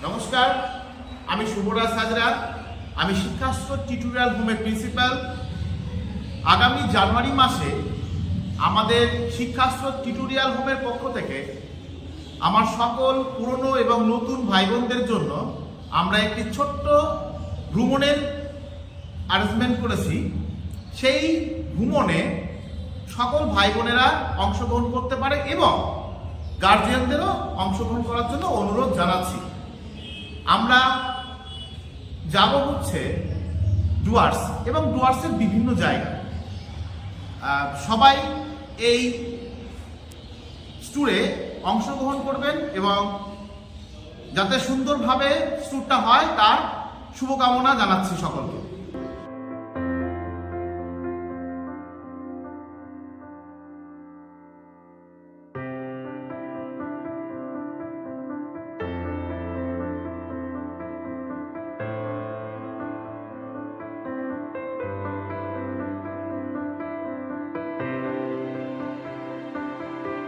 নমস্কার, আমি শুভরাজ হাজরা। আমি শিক্ষাস্রোত টিউটোরিয়াল হোমের প্রিন্সিপাল। আগামী জানুয়ারি মাসে আমাদের শিক্ষাস্রোত টিউটোরিয়াল হোমের পক্ষ থেকে আমার সকল পুরনো এবং নতুন ভাই বোনদের জন্য আমরা একটি ছোট্ট ভ্রমণের অ্যারেঞ্জমেন্ট করেছি। সেই ভ্রমণে সকল ভাই বোনেরা অংশগ্রহণ করতে পারে এবং গার্জিয়ানদেরও অংশগ্রহণ করার জন্য অনুরোধ জানাচ্ছি। আমরা যাব হচ্ছে ডুয়ার্স এবং ডুয়ার্সের বিভিন্ন জায়গা। সবাই এই ট্যুরে অংশগ্রহণ করবেন এবং যাতে সুন্দরভাবে ট্যুরটা হয় তার শুভকামনা জানাচ্ছি সকলকে।